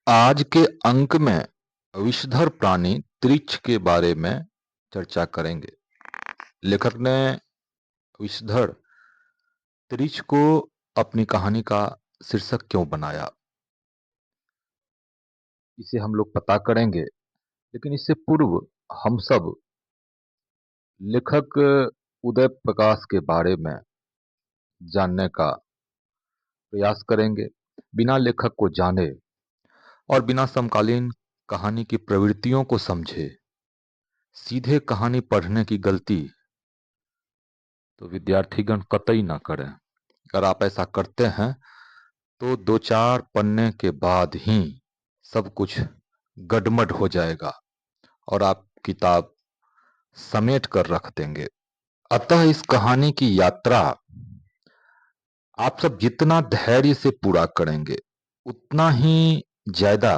आज के अंक में विषधर प्राणी तृछ के बारे में चर्चा करेंगे। लेखक ने विषधर तृछ को अपनी कहानी का शीर्षक क्यों बनाया, इसे हम लोग पता करेंगे। लेकिन इससे पूर्व हम सब लेखक उदय प्रकाश के बारे में जानने का प्रयास करेंगे। बिना लेखक को जाने और बिना समकालीन कहानी की प्रवृत्तियों को समझे सीधे कहानी पढ़ने की गलती तो विद्यार्थीगण कतई ना करें। अगर आप ऐसा करते हैं तो दो चार पन्ने के बाद ही सब कुछ गडमड हो जाएगा और आप किताब समेट कर रख देंगे। अतः इस कहानी की यात्रा आप सब जितना धैर्य से पूरा करेंगे उतना ही ज्यादा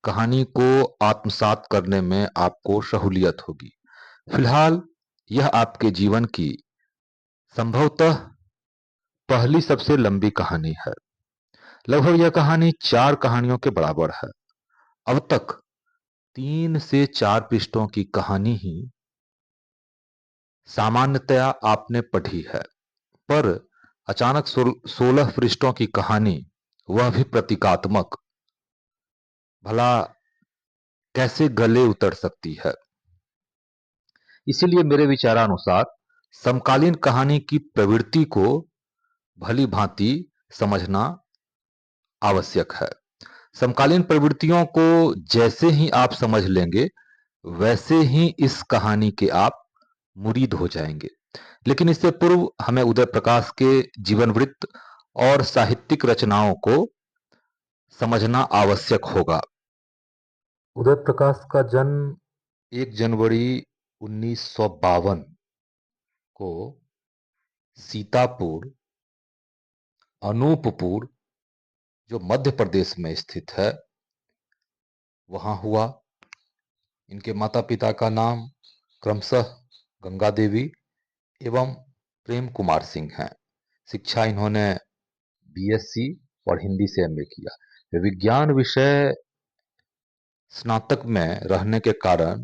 कहानी को आत्मसात करने में आपको सहूलियत होगी। फिलहाल यह आपके जीवन की संभवतः पहली सबसे लंबी कहानी है। लगभग यह कहानी 4 कहानियों के बराबर है। अब तक 3 से 4 पृष्ठों की कहानी ही सामान्यतया आपने पढ़ी है, पर अचानक 16 पृष्ठों की कहानी, वह भी प्रतीकात्मक, भला कैसे गले उतर सकती है। इसीलिए मेरे विचारानुसार समकालीन कहानी की प्रवृत्ति को भली भांति समझना आवश्यक है। समकालीन प्रवृत्तियों को जैसे ही आप समझ लेंगे वैसे ही इस कहानी के आप मुरीद हो जाएंगे। लेकिन इससे पूर्व हमें उदय प्रकाश के जीवन वृत्त और साहित्यिक रचनाओं को समझना आवश्यक होगा। उदय प्रकाश का जन्म 1 जनवरी 1952 को सीतापुर, अनूपपुर, जो मध्य प्रदेश में स्थित है, वहां हुआ। इनके माता पिता का नाम क्रमशः गंगा देवी एवं प्रेम कुमार सिंह है। शिक्षा इन्होंने बीएससी और हिंदी से एमए किया। विज्ञान विषय स्नातक में रहने के कारण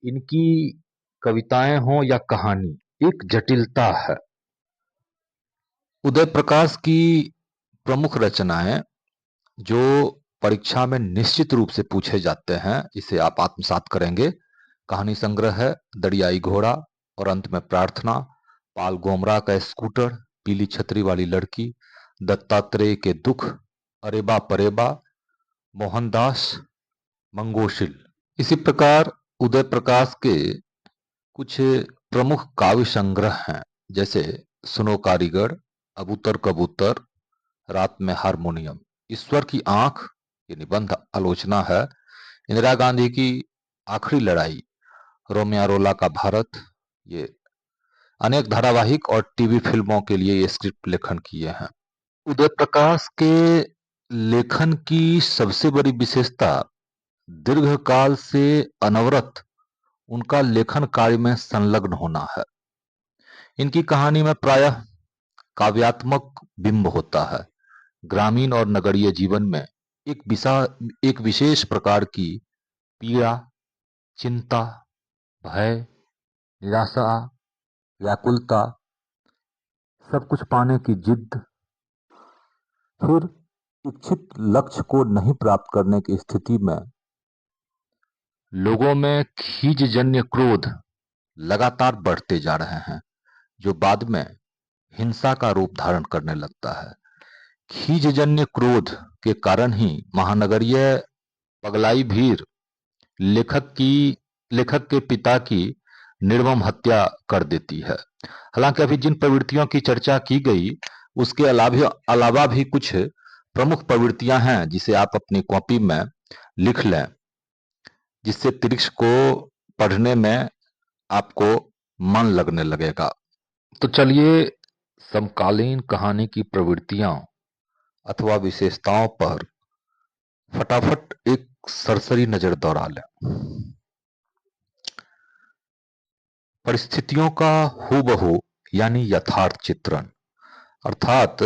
इनकी कविताएं हों या कहानी, एक जटिलता है। उदय प्रकाश की प्रमुख रचनाएं जो परीक्षा में निश्चित रूप से पूछे जाते हैं, इसे आप आत्मसात करेंगे। कहानी संग्रह है दरियाई घोड़ा और अंत में प्रार्थना, पाल गोमरा का स्कूटर, पीली छतरी वाली लड़की, दत्तात्रेय के दुख, अरेबा परेबा, मोहनदास, मंगोशिल। इसी प्रकार उदय प्रकाश के कुछ प्रमुख काव्य संग्रह हैं, जैसे सुनो कारीगर, अबूतर कबूतर, रात में हारमोनियम, ईश्वर की आंख, ये निबंध आलोचना है, इंदिरा गांधी की आखिरी लड़ाई, रोमियो रोला का भारत, ये अनेक धारावाहिक और टीवी फिल्मों के लिए ये स्क्रिप्ट लेखन किए हैं। उदय प्रकाश के लेखन की सबसे बड़ी विशेषता दीर्घकाल से अनवरत उनका लेखन कार्य में संलग्न होना है। इनकी कहानी में प्रायः काव्यात्मक बिंब होता है। ग्रामीण और नगरीय जीवन में एक विशेष प्रकार की पीड़ा, चिंता, भय, निराशा, व्याकुलता, सब कुछ पाने की जिद, फिर इच्छित लक्ष्य को नहीं प्राप्त करने की स्थिति में लोगों में खींचजन्य क्रोध लगातार बढ़ते जा रहे हैं, जो बाद में हिंसा का रूप धारण करने लगता है। खींचजन्य क्रोध के कारण ही महानगरीय पगलाई भीड़ लेखक के पिता की निर्मम हत्या कर देती है। हालांकि अभी जिन प्रवृत्तियों की चर्चा की गई उसके अलावा भी कुछ प्रमुख प्रवृत्तियां हैं जिसे आप अपनी कॉपी में लिख लें, जिससे तृष को पढ़ने में आपको मन लगने लगेगा। तो चलिए समकालीन कहानी की प्रवृत्तियां अथवा विशेषताओं पर फटाफट एक सरसरी नजर दौड़ा लें। परिस्थितियों का हूबहू यानी यथार्थ चित्रण, अर्थात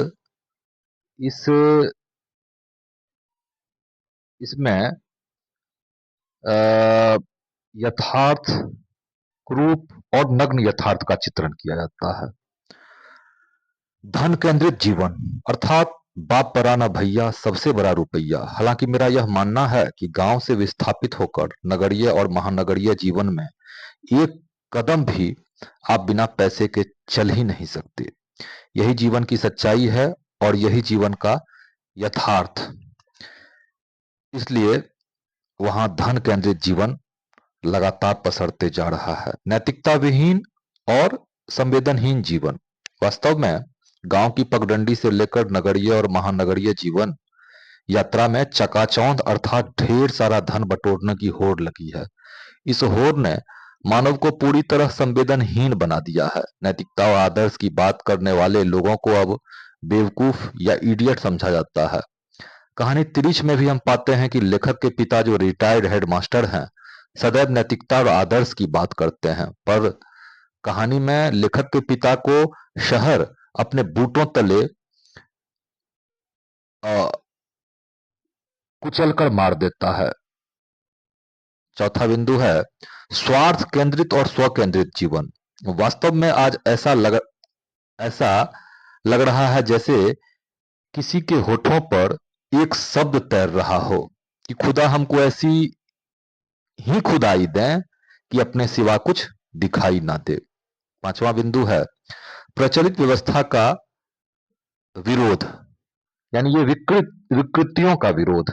इस इसमें यथार्थ रूप और नग्न यथार्थ का चित्रण किया जाता है। धन केंद्रित जीवन अर्थात बाप पराना भैया सबसे बड़ा रुपया। हालांकि मेरा यह मानना है कि गांव से विस्थापित होकर नगरीय और महानगरीय जीवन में एक कदम भी आप बिना पैसे के चल ही नहीं सकते। यही जीवन की सच्चाई है और यही जीवन का यथार्थ। इसलिए वहां धन केंद्रित जीवन लगातार पसरते जा रहा है। नैतिकता विहीन और संवेदनहीन जीवन। वास्तव में गांव की पगडंडी से लेकर नगरीय और महानगरीय जीवन यात्रा में चकाचौंध अर्थात ढेर सारा धन बटोरने की होड़ लगी है। इस होड़ ने मानव को पूरी तरह संवेदनहीन बना दिया है। नैतिकता और आदर्श की बात करने वाले लोगों को अब बेवकूफ या इडियट समझा जाता है। कहानी तिरिच में भी हम पाते हैं कि लेखक के पिता जो रिटायर्ड हेडमास्टर हैं सदैव नैतिकता और आदर्श की बात करते हैं, पर कहानी में लेखक के पिता को शहर अपने बूटों तले कुचलकर मार देता है। चौथा बिंदु है स्वार्थ केंद्रित और स्व केंद्रित जीवन। वास्तव में आज ऐसा लग रहा है जैसे किसी के होठों पर एक शब्द तैर रहा हो कि खुदा हमको ऐसी ही खुदाई दें कि अपने सिवा कुछ दिखाई ना दे। पांचवा बिंदु है प्रचलित व्यवस्था का विरोध, यानी ये विकृतियों का विरोध।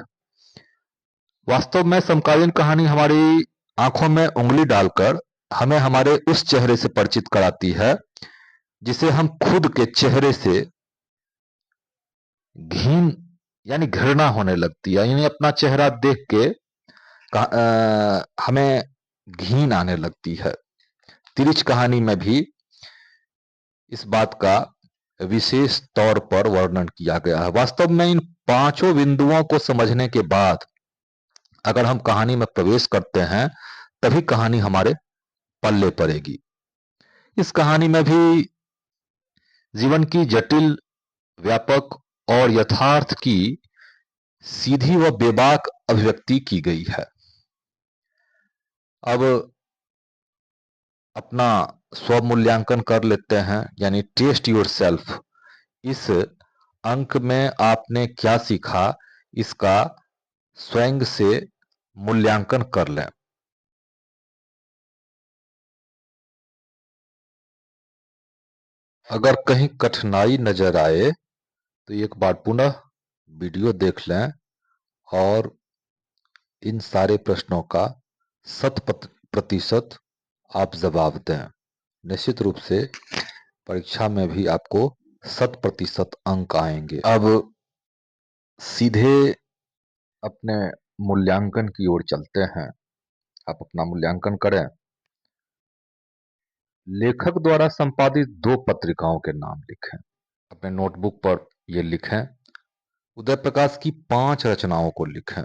वास्तव में समकालीन कहानी हमारी आंखों में उंगली डालकर हमें हमारे उस चेहरे से परिचित कराती है जिसे हम खुद के चेहरे से घिन यानी घृणा होने लगती है। यानी अपना चेहरा देख के हमें घिन आने लगती है। तिरिच कहानी में भी इस बात का विशेष तौर पर वर्णन किया गया है। वास्तव में इन पांचों बिंदुओं को समझने के बाद अगर हम कहानी में प्रवेश करते हैं तभी कहानी हमारे पल्ले पड़ेगी। इस कहानी में भी जीवन की जटिल, व्यापक और यथार्थ की सीधी व बेबाक अभिव्यक्ति की गई है। अब अपना स्व मूल्यांकन कर लेते हैं, यानी टेस्ट योर सेल्फ। इस अंक में आपने क्या सीखा इसका स्वयं से मूल्यांकन कर लें। अगर कहीं कठिनाई नजर आए तो एक बार पुनः वीडियो देख लें और इन सारे प्रश्नों का 100% आप जवाब दें। निश्चित रूप से परीक्षा में भी आपको 100% अंक आएंगे। अब सीधे अपने मूल्यांकन की ओर चलते हैं। आप अपना मूल्यांकन करें। लेखक द्वारा संपादित 2 पत्रिकाओं के नाम लिखें। अपने नोटबुक पर ये लिखें। उदय प्रकाश की 5 रचनाओं को लिखें।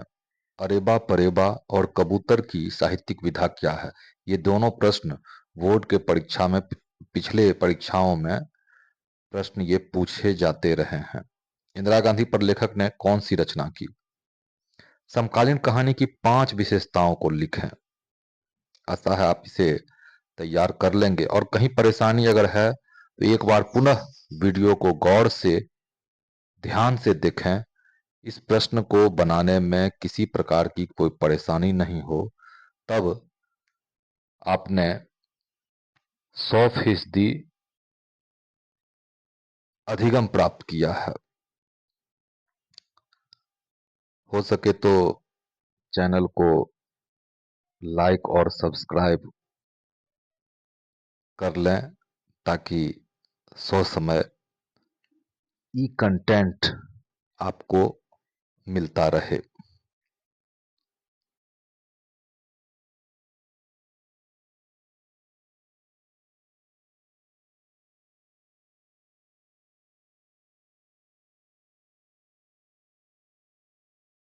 अरेबा परेबा और कबूतर की साहित्यिक विधा क्या है? ये दोनों प्रश्न बोर्ड के परीक्षा में पिछले परीक्षाओं में प्रश्न ये पूछे जाते रहे हैं। इंदिरा गांधी पर लेखक ने कौन सी रचना की? समकालीन कहानी की 5 विशेषताओं को लिखें। आशा है आप इसे तैयार कर लेंगे और कहीं परेशानी अगर है तो एक बार पुनः वीडियो को गौर से ध्यान से देखें। इस प्रश्न को बनाने में किसी प्रकार की कोई परेशानी नहीं हो तब आपने 100% अधिगम प्राप्त किया है। हो सके तो चैनल को लाइक और सब्सक्राइब कर लें ताकि सो समय ई कंटेंट आपको मिलता रहे।